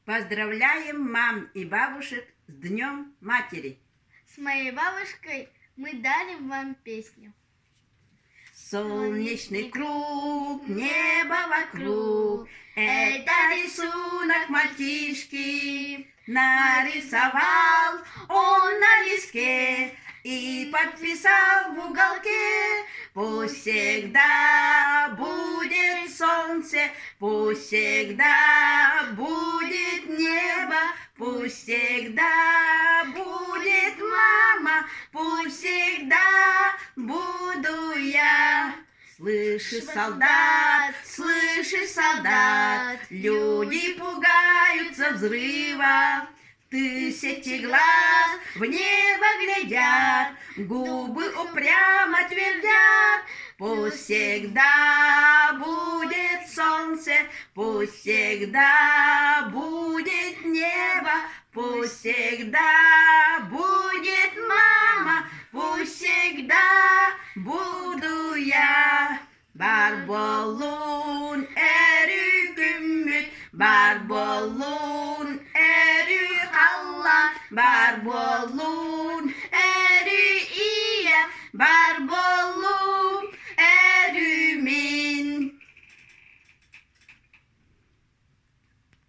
Поздравляем мам и бабушек с Днем Матери! С моей бабушкой мы дарим вам песню. Солнечный круг, небо вокруг, это рисунок мальчишки. Нарисовал он на листке и подписал в уголке. Пусть всегда будет солнце, пусть всегда будет небо, пусть всегда будет мама, пусть всегда буду я. Слышишь, солдат, люди пугаются взрыва. Тысячи глаз в небо глядят, губы упрямо твердят. Пусть всегда будет солнце, пусть всегда будет небо, пусть всегда будет мама, пусть всегда буду я. Бар болун эрү күмүт, бар болун эрү халла, бар болун